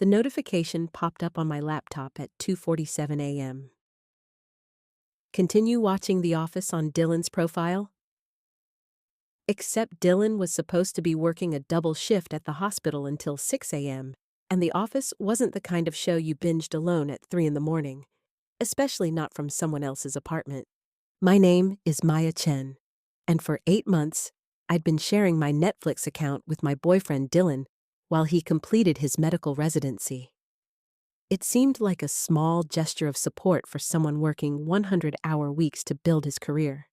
The notification popped up on my laptop at 2:47 a.m. Continue watching The Office on Dylan's profile? Except Dylan was supposed to be working a double shift at the hospital until 6 a.m., and The Office wasn't the kind of show you binged alone at 3 in the morning, especially not from someone else's apartment. My name is Maya Chen, and for 8 months, I'd been sharing my Netflix account with my boyfriend Dylan while he completed his medical residency. It seemed like a small gesture of support for someone working 100-hour weeks to build his career.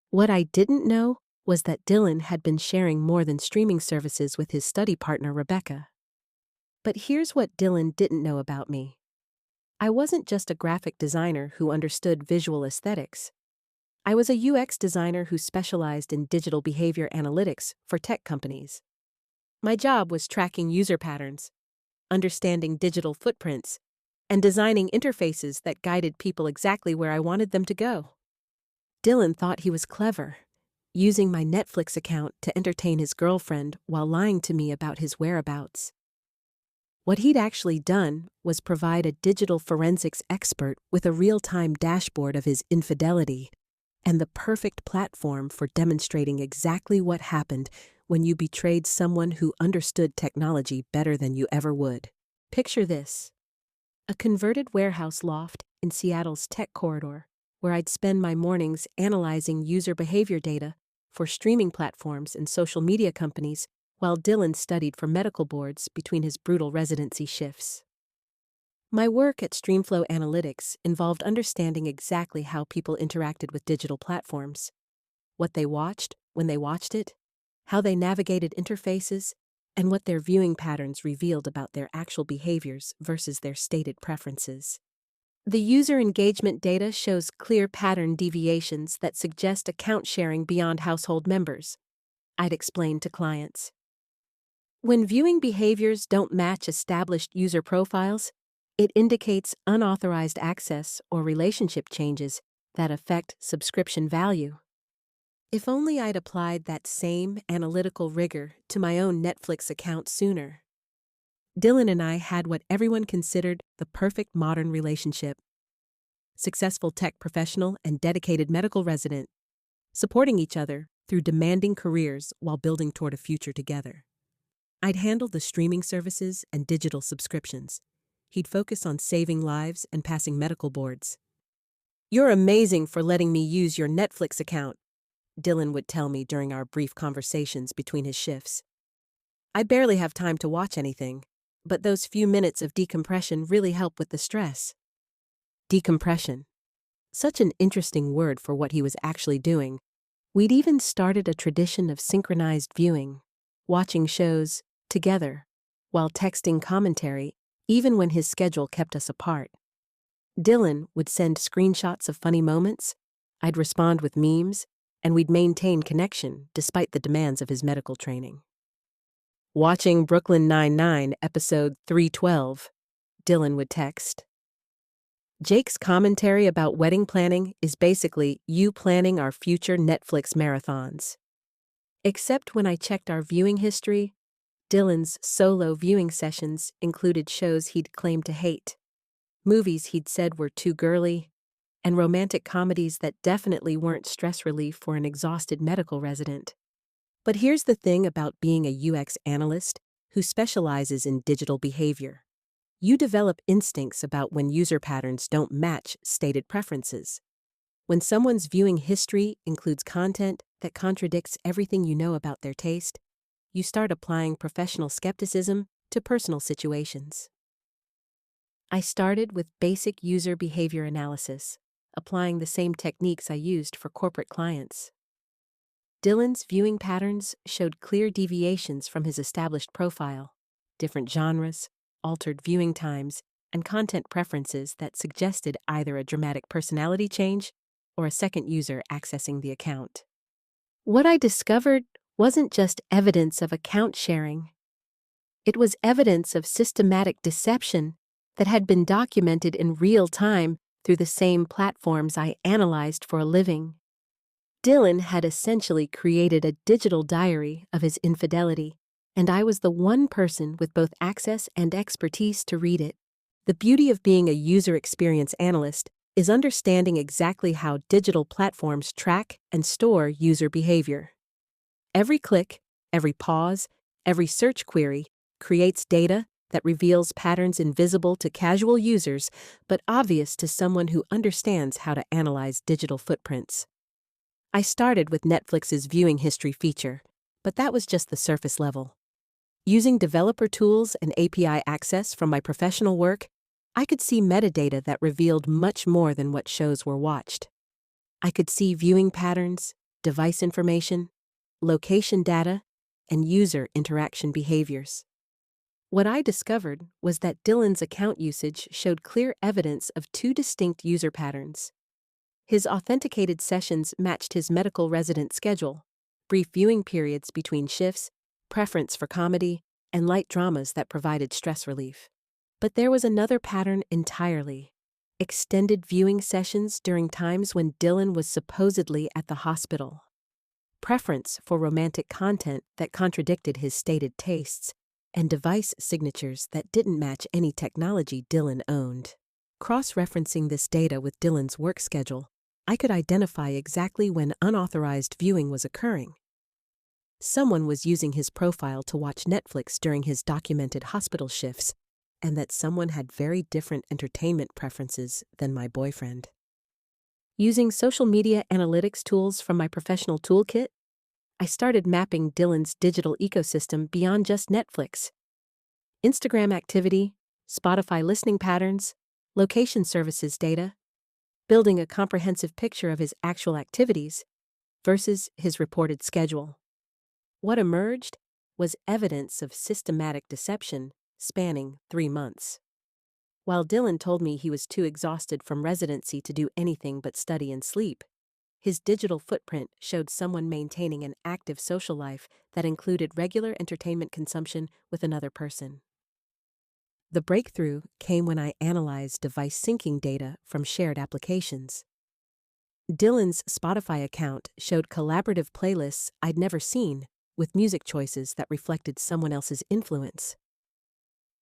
What I didn't know was that Dylan had been sharing more than streaming services with his study partner Rebecca. But here's what Dylan didn't know about me. I wasn't just a graphic designer who understood visual aesthetics. I was a UX designer who specialized in digital behavior analytics for tech companies. My job was tracking user patterns, understanding digital footprints, and designing interfaces that guided people exactly where I wanted them to go. Dylan thought he was clever, using my Netflix account to entertain his girlfriend while lying to me about his whereabouts. What he'd actually done was provide a digital forensics expert with a real-time dashboard of his infidelity and the perfect platform for demonstrating exactly what happened when you betrayed someone who understood technology better than you ever would. Picture this: a converted warehouse loft in Seattle's tech corridor, where I'd spend my mornings analyzing user behavior data for streaming platforms and social media companies, while Dylan studied for medical boards between his brutal residency shifts. My work at Streamflow Analytics involved understanding exactly how people interacted with digital platforms, what they watched when they watched it, how they navigated interfaces, and what their viewing patterns revealed about their actual behaviors versus their stated preferences. The user engagement data shows clear pattern deviations that suggest account sharing beyond household members, I'd explain to clients. When viewing behaviors don't match established user profiles, it indicates unauthorized access or relationship changes that affect subscription value. If only I'd applied that same analytical rigor to my own Netflix account sooner. Dylan and I had what everyone considered the perfect modern relationship. Successful tech professional and dedicated medical resident, supporting each other through demanding careers while building toward a future together. I'd handle the streaming services and digital subscriptions. He'd focus on saving lives and passing medical boards. "You're amazing for letting me use your Netflix account," Dylan would tell me during our brief conversations between his shifts. "I barely have time to watch anything, but those few minutes of decompression really help with the stress." Decompression. Such an interesting word for what he was actually doing. We'd even started a tradition of synchronized viewing, watching shows together while texting commentary, even when his schedule kept us apart. Dylan would send screenshots of funny moments, I'd respond with memes, and we'd maintain connection despite the demands of his medical training. "Watching Brooklyn Nine-Nine, episode 312, Dylan would text. "Jake's commentary about wedding planning is basically you planning our future Netflix marathons." Except when I checked our viewing history, Dylan's solo viewing sessions included shows he'd claimed to hate, movies he'd said were too girly, and romantic comedies that definitely weren't stress relief for an exhausted medical resident. But here's the thing about being a UX analyst who specializes in digital behavior. You develop instincts about when user patterns don't match stated preferences. When someone's viewing history includes content that contradicts everything you know about their taste, you start applying professional skepticism to personal situations. I started with basic user behavior analysis, applying the same techniques I used for corporate clients. Dylan's viewing patterns showed clear deviations from his established profile, different genres, altered viewing times, and content preferences that suggested either a dramatic personality change or a second user accessing the account. What I discovered wasn't just evidence of account sharing. It was evidence of systematic deception that had been documented in real time through the same platforms I analyzed for a living. Dylan had essentially created a digital diary of his infidelity, And I was the one person with both access and expertise to read it. The beauty of being a user experience analyst is understanding exactly how digital platforms track and store user behavior. Every click, every pause, every search query creates data that reveals patterns invisible to casual users but obvious to someone who understands how to analyze digital footprints. I started with Netflix's viewing history feature, but that was just the surface level. Using developer tools and API access from my professional work, I could see metadata that revealed much more than what shows were watched. I could see viewing patterns, device information, location data, and user interaction behaviors. What I discovered was that Dylan's account usage showed clear evidence of two distinct user patterns. His authenticated sessions matched his medical resident schedule, brief viewing periods between shifts, preference for comedy, and light dramas that provided stress relief. But there was another pattern entirely: extended viewing sessions during times when Dylan was supposedly at the hospital. Preference for romantic content that contradicted his stated tastes, and device signatures that didn't match any technology Dylan owned. Cross-referencing this data with Dylan's work schedule, I could identify exactly when unauthorized viewing was occurring. Someone was using his profile to watch Netflix during his documented hospital shifts, and that someone had very different entertainment preferences than my boyfriend. Using social media analytics tools from my professional toolkit, I started mapping Dylan's digital ecosystem beyond just Netflix. Instagram activity, Spotify listening patterns, location services data, building a comprehensive picture of his actual activities versus his reported schedule. What emerged was evidence of systematic deception spanning 3 months. While Dylan told me he was too exhausted from residency to do anything but study and sleep, his digital footprint showed someone maintaining an active social life that included regular entertainment consumption with another person. The breakthrough came when I analyzed device syncing data from shared applications. Dylan's Spotify account showed collaborative playlists I'd never seen, with music choices that reflected someone else's influence.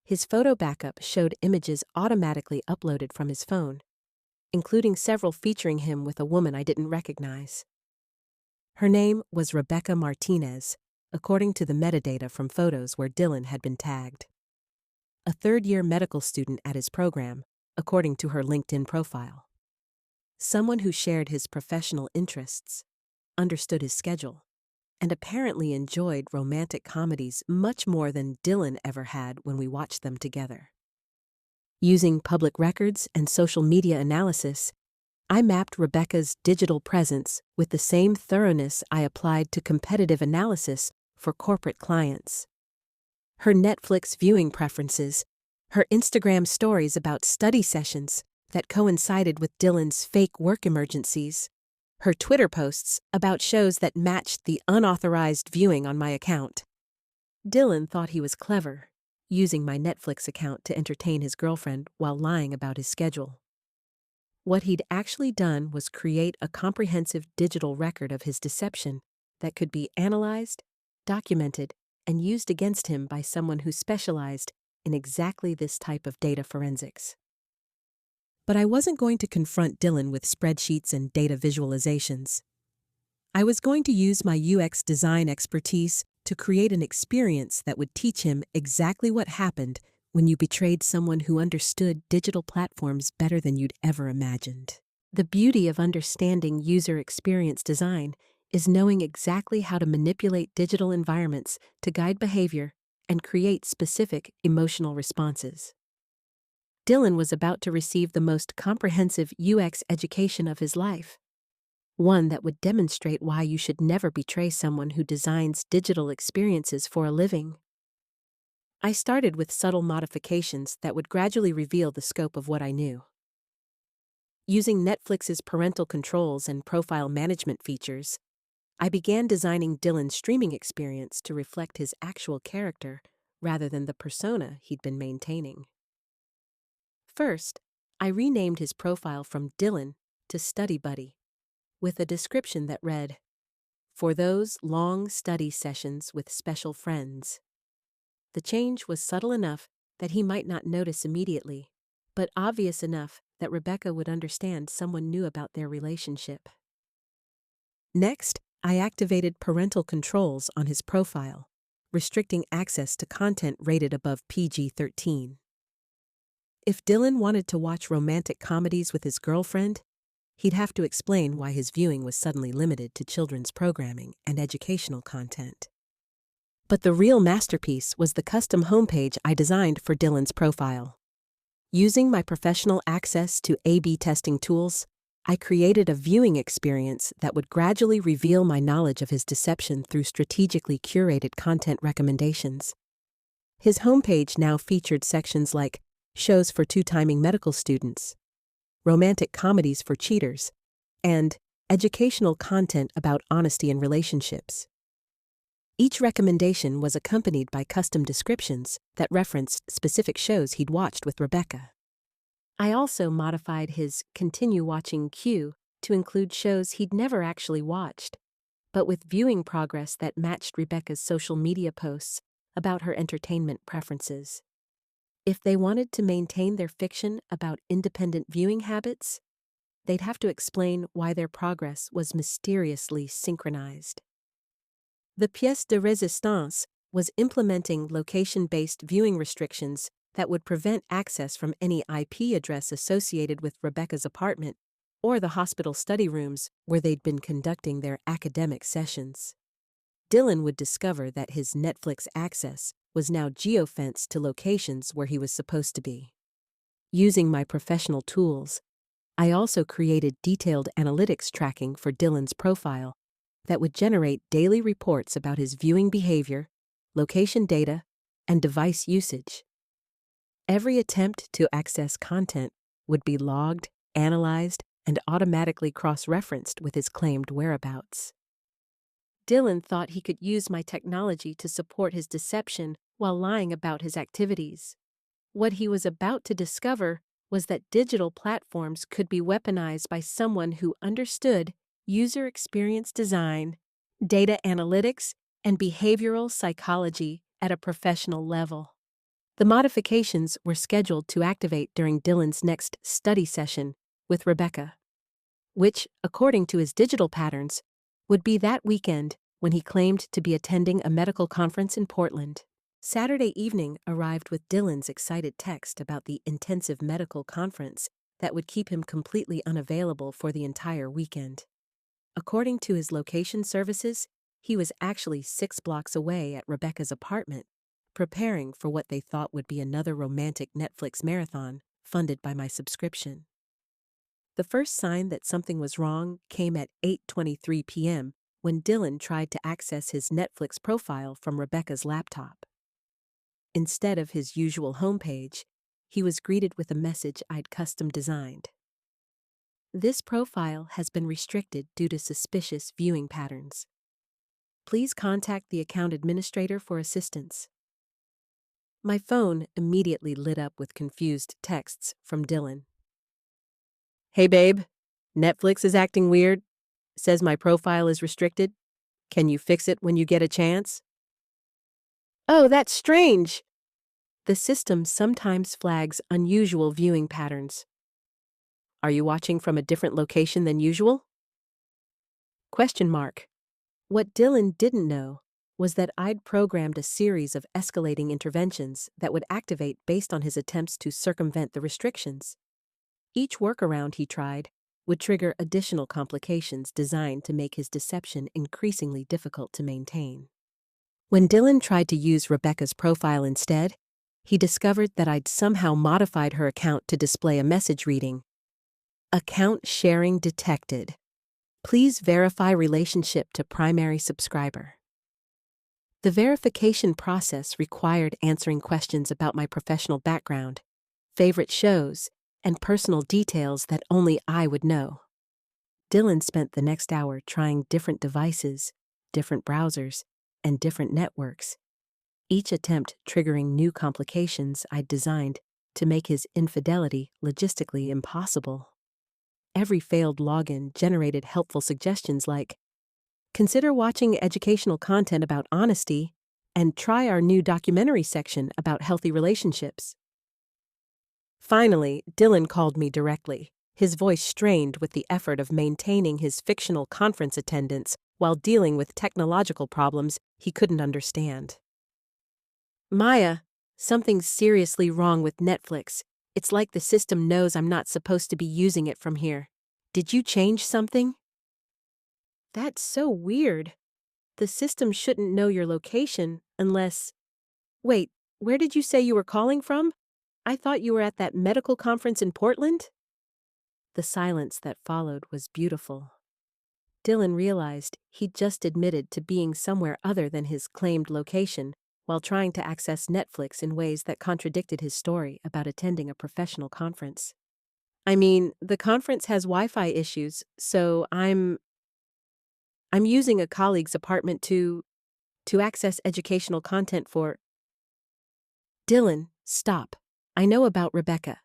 His photo backup showed images automatically uploaded from his phone, including several featuring him with a woman I didn't recognize. Her name was Rebecca Martinez, according to the metadata from photos where Dylan had been tagged. A third-year medical student at his program, according to her LinkedIn profile. Someone who shared his professional interests, understood his schedule, and apparently enjoyed romantic comedies much more than Dylan ever had when we watched them together. Using public records and social media analysis, I mapped Rebecca's digital presence with the same thoroughness I applied to competitive analysis for corporate clients. Her Netflix viewing preferences, her Instagram stories about study sessions that coincided with Dylan's fake work emergencies, her Twitter posts about shows that matched the unauthorized viewing on my account. Dylan thought he was clever, using my Netflix account to entertain his girlfriend while lying about his schedule. What he'd actually done was create a comprehensive digital record of his deception that could be analyzed, documented, and used against him by someone who specialized in exactly this type of data forensics. But I wasn't going to confront Dylan with spreadsheets and data visualizations. I was going to use my UX design expertise to create an experience that would teach him exactly what happened when you betrayed someone who understood digital platforms better than you'd ever imagined. The beauty of understanding user experience design is knowing exactly how to manipulate digital environments to guide behavior and create specific emotional responses. Dylan was about to receive the most comprehensive UX education of his life, one that would demonstrate why you should never betray someone who designs digital experiences for a living. I started with subtle modifications that would gradually reveal the scope of what I knew. Using Netflix's parental controls and profile management features, I began designing Dylan's streaming experience to reflect his actual character rather than the persona he'd been maintaining. First, I renamed his profile from Dylan to Study Buddy, with a description that read, "For those long study sessions with special friends." The change was subtle enough that he might not notice immediately, but obvious enough that Rebecca would understand someone knew about their relationship. Next, I activated parental controls on his profile, restricting access to content rated above PG-13. If Dylan wanted to watch romantic comedies with his girlfriend, he'd have to explain why his viewing was suddenly limited to children's programming and educational content. But the real masterpiece was the custom homepage I designed for Dylan's profile. Using my professional access to A/B testing tools, I created a viewing experience that would gradually reveal my knowledge of his deception through strategically curated content recommendations. His homepage now featured sections like shows for two-timing medical students, romantic comedies for cheaters, and educational content about honesty in relationships. Each recommendation was accompanied by custom descriptions that referenced specific shows he'd watched with Rebecca. I also modified his continue watching queue to include shows he'd never actually watched, but with viewing progress that matched Rebecca's social media posts about her entertainment preferences. If they wanted to maintain their fiction about independent viewing habits, they'd have to explain why their progress was mysteriously synchronized. The pièce de résistance was implementing location-based viewing restrictions that would prevent access from any IP address associated with Rebecca's apartment or the hospital study rooms where they'd been conducting their academic sessions. Dylan would discover that his Netflix access was now geofenced to locations where he was supposed to be. Using my professional tools, I also created detailed analytics tracking for Dylan's profile that would generate daily reports about his viewing behavior, location data, and device usage. Every attempt to access content would be logged, analyzed, and automatically cross-referenced with his claimed whereabouts. Dylan thought he could use my technology to support his deception while lying about his activities. What he was about to discover was that digital platforms could be weaponized by someone who understood user experience design, data analytics, and behavioral psychology at a professional level. The modifications were scheduled to activate during Dylan's next study session with Rebecca, which, according to his digital patterns, would be that weekend when he claimed to be attending a medical conference in Portland. Saturday evening arrived with Dylan's excited text about the intensive medical conference that would keep him completely unavailable for the entire weekend. According to his location services, he was actually 6 blocks away at Rebecca's apartment, preparing for what they thought would be another romantic Netflix marathon funded by my subscription. The first sign that something was wrong came at 8:23 p.m. when Dylan tried to access his Netflix profile from Rebecca's laptop. Instead of his usual homepage, he was greeted with a message I'd custom designed. This profile has been restricted due to suspicious viewing patterns. Please contact the account administrator for assistance. My phone immediately lit up with confused texts from Dylan. Hey babe, Netflix is acting weird. Says my profile is restricted. Can you fix it when you get a chance? Oh, that's strange. The system sometimes flags unusual viewing patterns. Are you watching from a different location than usual? Question mark. What Dylan didn't know was that I'd programmed a series of escalating interventions that would activate based on his attempts to circumvent the restrictions. Each workaround he tried would trigger additional complications designed to make his deception increasingly difficult to maintain. When Dylan tried to use Rebecca's profile instead, he discovered that I'd somehow modified her account to display a message reading, "Account sharing detected. Please verify relationship to primary subscriber." The verification process required answering questions about my professional background, favorite shows, and personal details that only I would know. Dylan spent the next hour trying different devices, different browsers, and different networks, each attempt triggering new complications I'd designed to make his infidelity logistically impossible. Every failed login generated helpful suggestions like, "Consider watching educational content about honesty," and try our new documentary section about healthy relationships. Finally, Dylan called me directly, his voice strained with the effort of maintaining his fictional conference attendance while dealing with technological problems he couldn't understand. Maya, something's seriously wrong with Netflix. It's like the system knows I'm not supposed to be using it from here. Did you change something? That's so weird. The system shouldn't know your location unless… Wait, where did you say you were calling from? I thought you were at that medical conference in Portland? The silence that followed was beautiful. Dylan realized he'd just admitted to being somewhere other than his claimed location while trying to access Netflix in ways that contradicted his story about attending a professional conference. I mean, the conference has Wi-Fi issues, so I'm using a colleague's apartment to access educational content for… Dylan, stop. I know about Rebecca.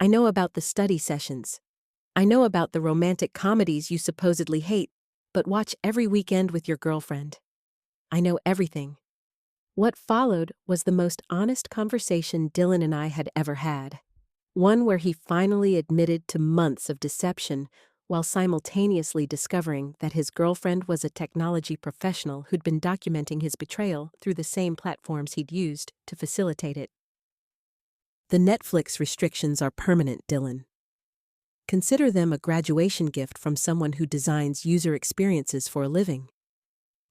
I know about the study sessions. I know about the romantic comedies you supposedly hate, but watch every weekend with your girlfriend. I know everything. What followed was the most honest conversation Dylan and I had ever had. One where he finally admitted to months of deception while simultaneously discovering that his girlfriend was a technology professional who'd been documenting his betrayal through the same platforms he'd used to facilitate it. The Netflix restrictions are permanent, Dylan. Consider them a graduation gift from someone who designs user experiences for a living.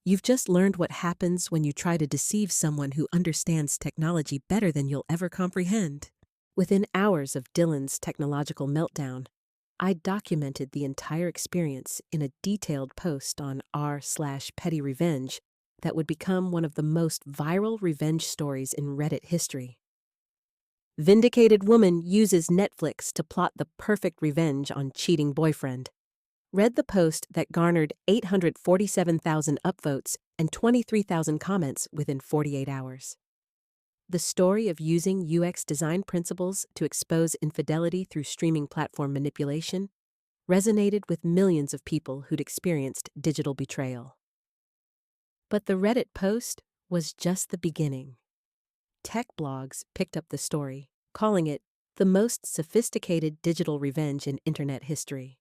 You've just learned what happens when you try to deceive someone who understands technology better than you'll ever comprehend. Within hours of Dylan's technological meltdown, I documented the entire experience in a detailed post on r/petty revenge that would become one of the most viral revenge stories in Reddit history. Vindicated woman uses Netflix to plot the perfect revenge on cheating boyfriend. Read the post that garnered 847,000 upvotes and 23,000 comments within 48 hours. The story of using UX design principles to expose infidelity through streaming platform manipulation resonated with millions of people who'd experienced digital betrayal. But the Reddit post was just the beginning. Tech blogs picked up the story, calling it the most sophisticated digital revenge in internet history.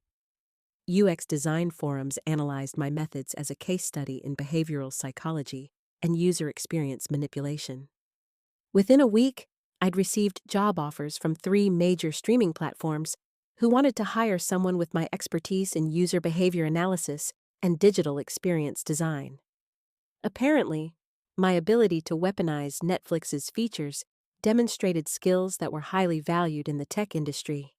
UX design forums analyzed my methods as a case study in behavioral psychology and user experience manipulation. Within a week, I'd received job offers from 3 major streaming platforms who wanted to hire someone with my expertise in user behavior analysis and digital experience design. Apparently, my ability to weaponize Netflix's features demonstrated skills that were highly valued in the tech industry.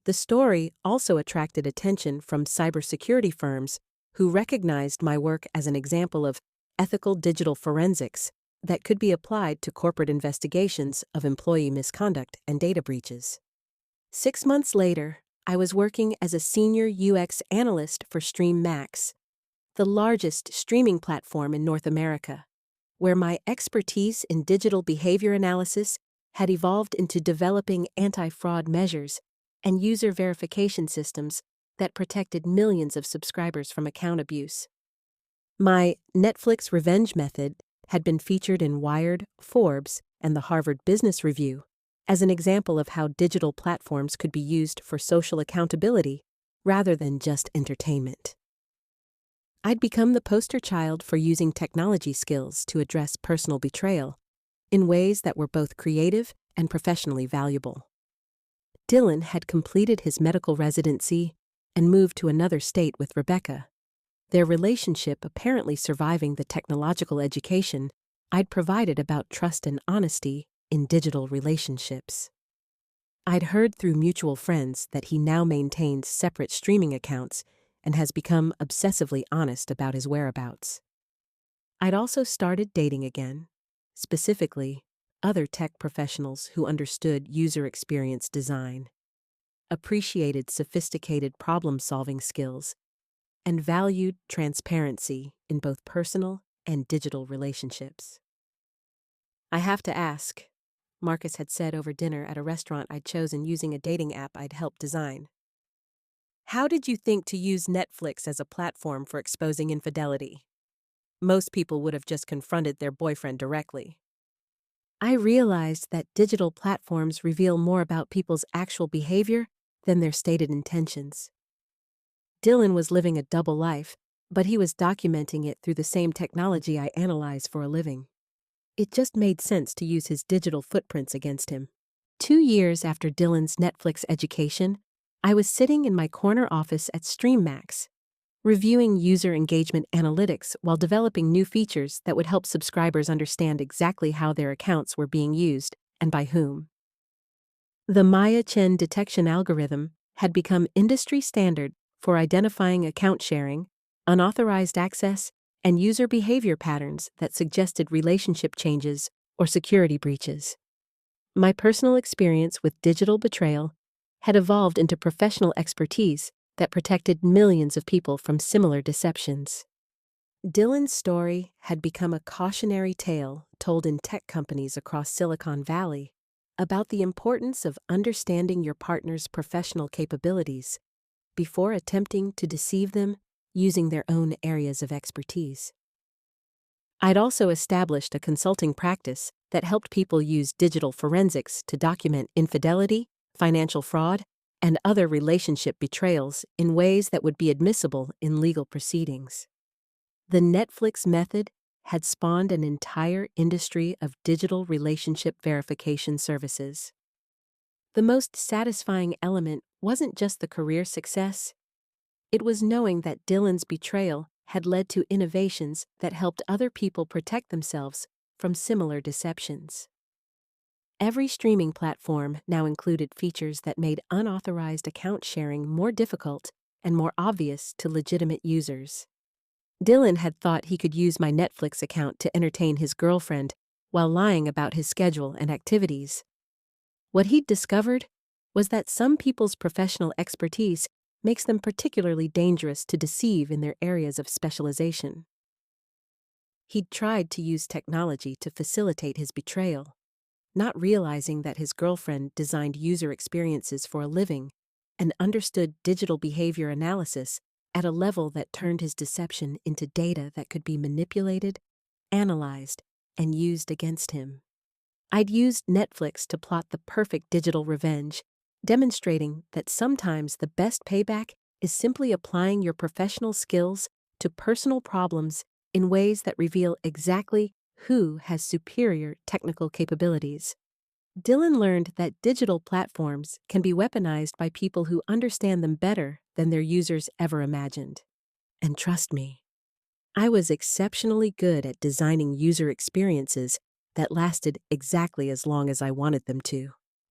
The story also attracted attention from cybersecurity firms who recognized my work as an example of ethical digital forensics that could be applied to corporate investigations of employee misconduct and data breaches. 6 months later, I was working as a senior UX analyst for Stream Max, the largest streaming platform in North America, where my expertise in digital behavior analysis had evolved into developing anti-fraud measures and user verification systems that protected millions of subscribers from account abuse. My Netflix revenge method had been featured in Wired, Forbes, and the Harvard Business Review as an example of how digital platforms could be used for social accountability rather than just entertainment. I'd become the poster child for using technology skills to address personal betrayal in ways that were both creative and professionally valuable. Dylan had completed his medical residency and moved to another state with Rebecca, their relationship apparently surviving the technological education I'd provided about trust and honesty in digital relationships. I'd heard through mutual friends that he now maintains separate streaming accounts and has become obsessively honest about his whereabouts. I'd also started dating again, specifically other tech professionals who understood user experience design, appreciated sophisticated problem-solving skills, and valued transparency in both personal and digital relationships. I have to ask, Marcus had said over dinner at a restaurant I'd chosen using a dating app I'd helped design. How did you think to use Netflix as a platform for exposing infidelity? Most people would have just confronted their boyfriend directly. I realized that digital platforms reveal more about people's actual behavior than their stated intentions. Dylan was living a double life, but he was documenting it through the same technology I analyze for a living. It just made sense to use his digital footprints against him. 2 years after Dylan's Netflix education, I was sitting in my corner office at StreamMax, reviewing user engagement analytics while developing new features that would help subscribers understand exactly how their accounts were being used and by whom. The Maya Chen detection algorithm had become industry standard for identifying account sharing, unauthorized access, and user behavior patterns that suggested relationship changes or security breaches. My personal experience with digital betrayal had evolved into professional expertise that protected millions of people from similar deceptions. Dylan's story had become a cautionary tale told in tech companies across Silicon Valley about the importance of understanding your partner's professional capabilities before attempting to deceive them using their own areas of expertise. I'd also established a consulting practice that helped people use digital forensics to document infidelity, financial fraud, and other relationship betrayals in ways that would be admissible in legal proceedings. The Netflix method had spawned an entire industry of digital relationship verification services. The most satisfying element wasn't just the career success, it was knowing that Dylan's betrayal had led to innovations that helped other people protect themselves from similar deceptions. Every streaming platform now included features that made unauthorized account sharing more difficult and more obvious to legitimate users. Dylan had thought he could use my Netflix account to entertain his girlfriend while lying about his schedule and activities. What he'd discovered was that some people's professional expertise makes them particularly dangerous to deceive in their areas of specialization. He'd tried to use technology to facilitate his betrayal, not realizing that his girlfriend designed user experiences for a living and understood digital behavior analysis at a level that turned his deception into data that could be manipulated, analyzed, and used against him. I'd used Netflix to plot the perfect digital revenge, demonstrating that sometimes the best payback is simply applying your professional skills to personal problems in ways that reveal exactly who has superior technical capabilities. Dylan learned that digital platforms can be weaponized by people who understand them better than their users ever imagined. And trust me, I was exceptionally good at designing user experiences that lasted exactly as long as I wanted them to.